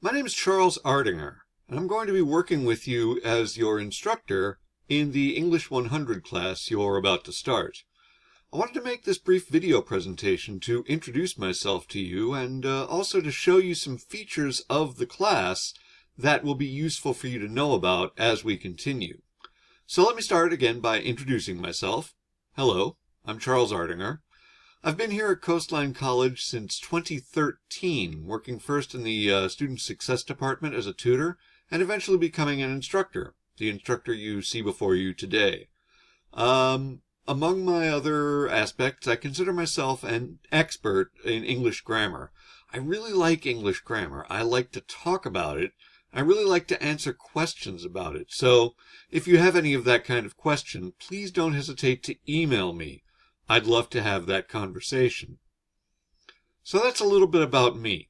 My name is Charles Ardinger, and I'm going to be working with you as your instructor in the English 100 class you're about to start. I wanted to make this brief video presentation to introduce myself to you and also to show you some features of the class that will be useful for you to know about as we continue. So let me start again by introducing myself. Hello, I'm Charles Ardinger. I've been here at Coastline College since 2013, working first in the Student Success Department as a tutor, and eventually becoming an instructor, the instructor you see before you today. Among my other aspects, I consider myself an expert in English grammar. I really like English grammar. I like to talk about it. I really like to answer questions about it. So if you have any of that kind of question, please don't hesitate to email me. I'd love to have that conversation. So that's a little bit about me.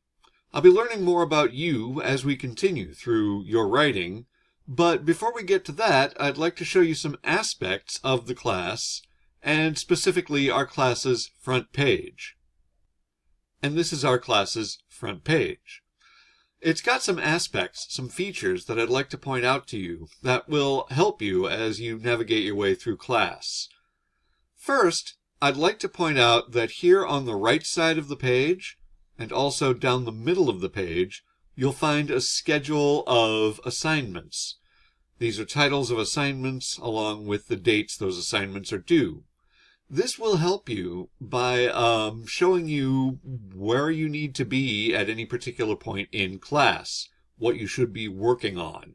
I'll be learning more about you as we continue through your writing, but before we get to that, I'd like to show you some aspects of the class, and specifically our class's front page. And this is our class's front page. It's got some aspects, some features that I'd like to point out to you that will help you as you navigate your way through class. First, I'd like to point out that here on the right side of the page, and also down the middle of the page, you'll find a schedule of assignments. These are titles of assignments along with the dates those assignments are due. This will help you by showing you where you need to be at any particular point in class, what you should be working on.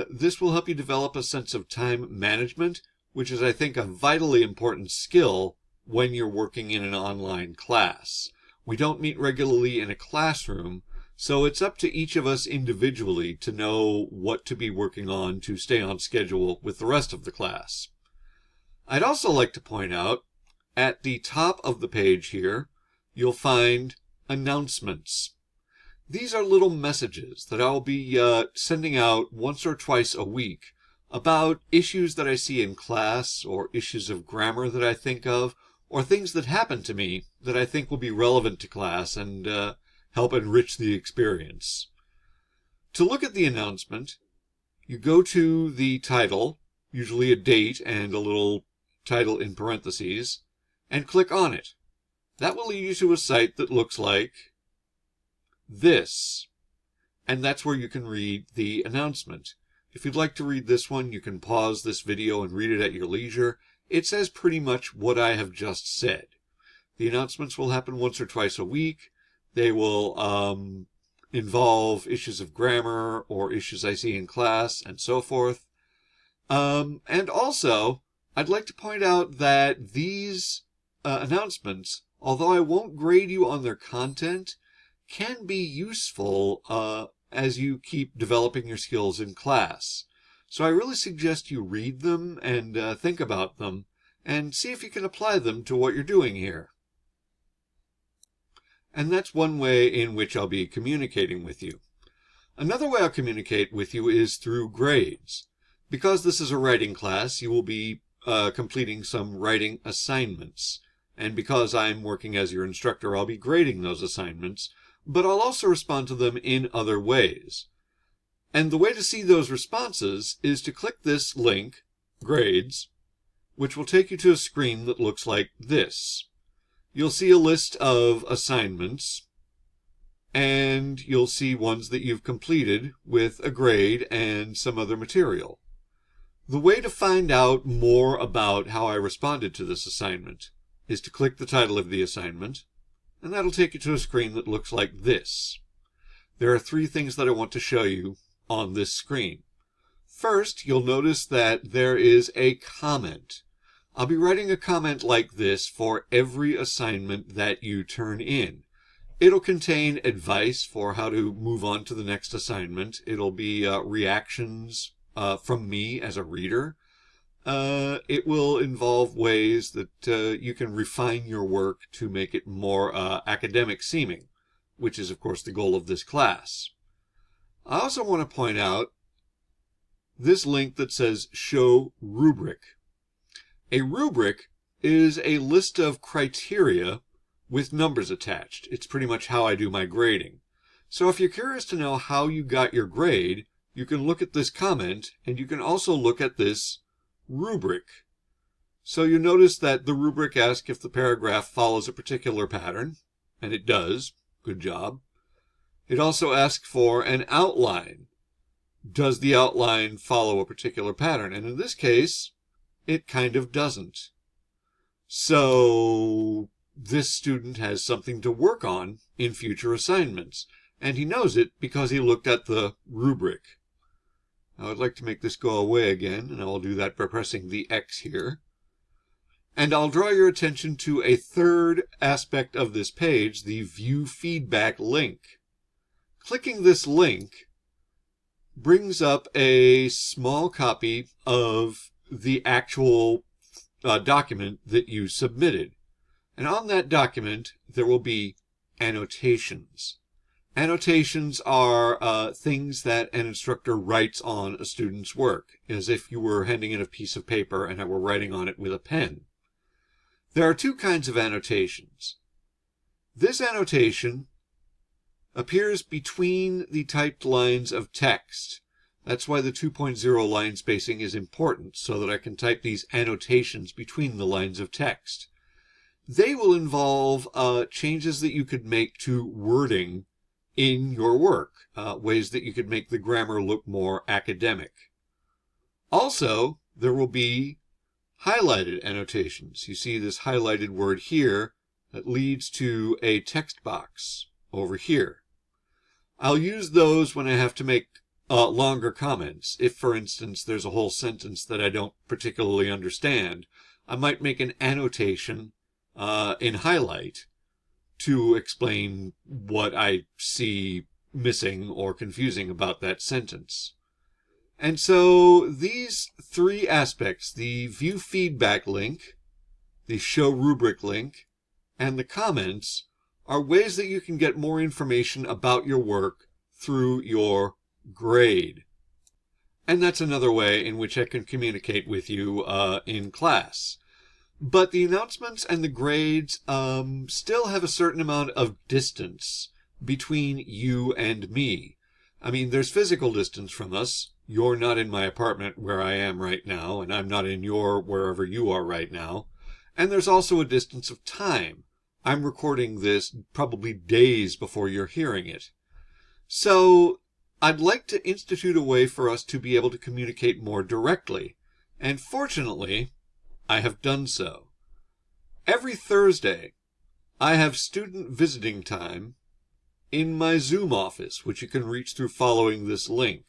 This will help you develop a sense of time management, which is, I think, a vitally important skill when you're working in an online class. We don't meet regularly in a classroom, so it's up to each of us individually to know what to be working on to stay on schedule with the rest of the class. I'd also like to point out, at the top of the page here, you'll find announcements. These are little messages that I'll be sending out once or twice a week about issues that I see in class, or issues of grammar that I think of, or things that happen to me that I think will be relevant to class and help enrich the experience. To look at the announcement, you go to the title, usually a date and a little title in parentheses, and click on it. That will lead you to a site that looks like this, and that's where you can read the announcement. If you'd like to read this one, you can pause this video and read it at your leisure. It says pretty much what I have just said. The announcements will happen once or twice a week. They will involve issues of grammar or issues I see in class and so forth. And also, I'd like to point out that these announcements, although I won't grade you on their content, can be useful as you keep developing your skills in class. So I really suggest you read them and think about them and see if you can apply them to what you're doing here. And that's one way in which I'll be communicating with you. Another way I'll communicate with you is through grades. Because this is a writing class, you will be completing some writing assignments. And because I'm working as your instructor, I'll be grading those assignments, but I'll also respond to them in other ways. And the way to see those responses is to click this link, Grades, which will take you to a screen that looks like this. You'll see a list of assignments, and you'll see ones that you've completed with a grade and some other material. The way to find out more about how I responded to this assignment is to click the title of the assignment, and that'll take you to a screen that looks like this. There are three things that I want to show you on this screen. First, you'll notice that there is a comment. I'll be writing a comment like this for every assignment that you turn in. It'll contain advice for how to move on to the next assignment. It'll be reactions from me as a reader. It will involve ways that you can refine your work to make it more academic seeming, which is, of course, the goal of this class. I also want to point out this link that says Show Rubric. A rubric is a list of criteria with numbers attached. It's pretty much how I do my grading. So if you're curious to know how you got your grade, you can look at this comment, and you can also look at this rubric. So you notice that the rubric asks if the paragraph follows a particular pattern, and it does. Good job. It also asks for an outline. Does the outline follow a particular pattern? And in this case, it kind of doesn't. So this student has something to work on in future assignments, and he knows it because he looked at the rubric. Now I'd like to make this go away again, and I'll do that by pressing the X here. And I'll draw your attention to a third aspect of this page, the View Feedback link. Clicking this link brings up a small copy of the actual document that you submitted. And on that document, there will be annotations. Annotations are things that an instructor writes on a student's work, as if you were handing in a piece of paper and were writing on it with a pen. There are two kinds of annotations. This annotation appears between the typed lines of text. That's why the 2.0 line spacing is important, so that I can type these annotations between the lines of text. They will involve changes that you could make to wording in your work, ways that you could make the grammar look more academic. Also, there will be highlighted annotations. You see this highlighted word here that leads to a text box over here. I'll use those when I have to make longer comments. If, for instance, there's a whole sentence that I don't particularly understand, I might make an annotation in highlight to explain what I see missing or confusing about that sentence. And so these three aspects, the View Feedback link, the Show Rubric link, and the comments, are ways that you can get more information about your work through your grade. And that's another way in which I can communicate with you in class. But the announcements and the grades still have a certain amount of distance between you and me. I mean, there's physical distance from us. You're not in my apartment where I am right now, and I'm not in your wherever you are right now. And there's also a distance of time. I'm recording this probably days before you're hearing it. So I'd like to institute a way for us to be able to communicate more directly. And fortunately, I have done so. Every Thursday, I have student visiting time in my Zoom office, which you can reach through following this link.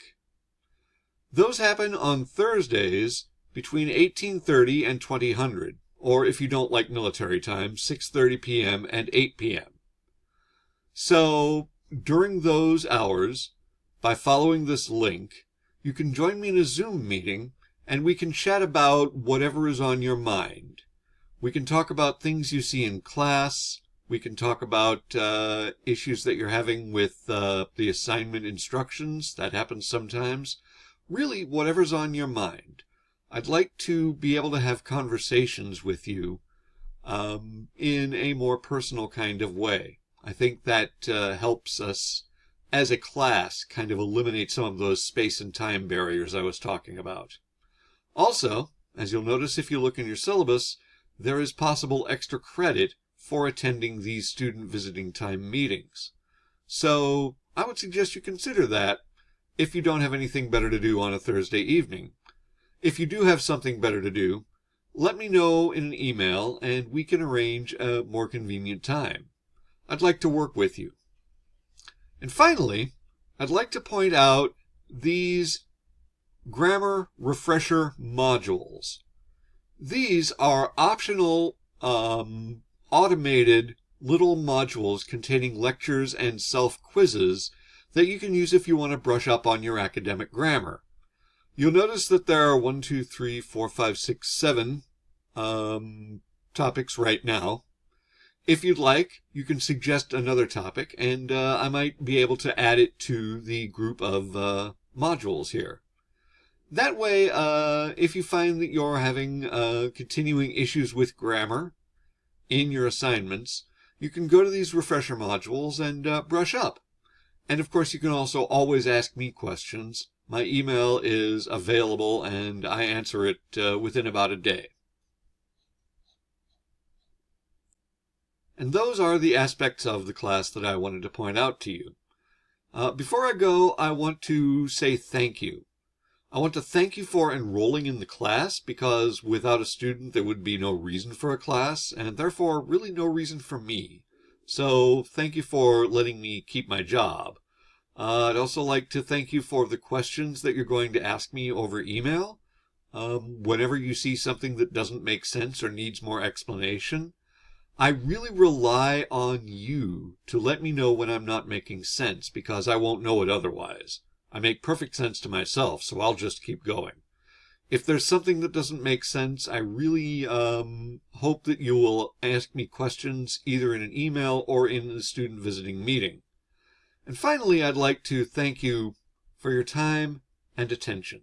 Those happen on Thursdays between 18:30 and 2000, or if you don't like military time, 6:30 p.m. and 8 p.m. So during those hours, by following this link, you can join me in a Zoom meeting and we can chat about whatever is on your mind. We can talk about things you see in class. We can talk about issues that you're having with the assignment instructions. That happens sometimes. Really, whatever's on your mind. I'd like to be able to have conversations with you in a more personal kind of way. I think that helps us as a class kind of eliminate some of those space and time barriers I was talking about. Also, as you'll notice if you look in your syllabus, there is possible extra credit for attending these student visiting time meetings. So I would suggest you consider that if you don't have anything better to do on a Thursday evening. If you do have something better to do, let me know in an email and we can arrange a more convenient time. I'd like to work with you. And finally, I'd like to point out these grammar refresher modules. These are optional automated little modules containing lectures and self-quizzes that you can use if you want to brush up on your academic grammar. You'll notice that there are 1, 2, 3, 4, 5, 6, 7 topics right now. If you'd like, you can suggest another topic, and I might be able to add it to the group of modules here. That way, if you find that you're having continuing issues with grammar in your assignments, you can go to these refresher modules and brush up. And of course, you can also always ask me questions. My email is available and I answer it within about a day. And those are the aspects of the class that I wanted to point out to you. Before I go, I want to say thank you. I want to thank you for enrolling in the class, because without a student there would be no reason for a class, and therefore really no reason for me. So thank you for letting me keep my job. I'd also like to thank you for the questions that you're going to ask me over email. Whenever you see something that doesn't make sense or needs more explanation, I really rely on you to let me know when I'm not making sense, because I won't know it otherwise. I make perfect sense to myself, so I'll just keep going. If there's something that doesn't make sense, I really hope that you will ask me questions either in an email or in the student visiting meeting. And finally, I'd like to thank you for your time and attention.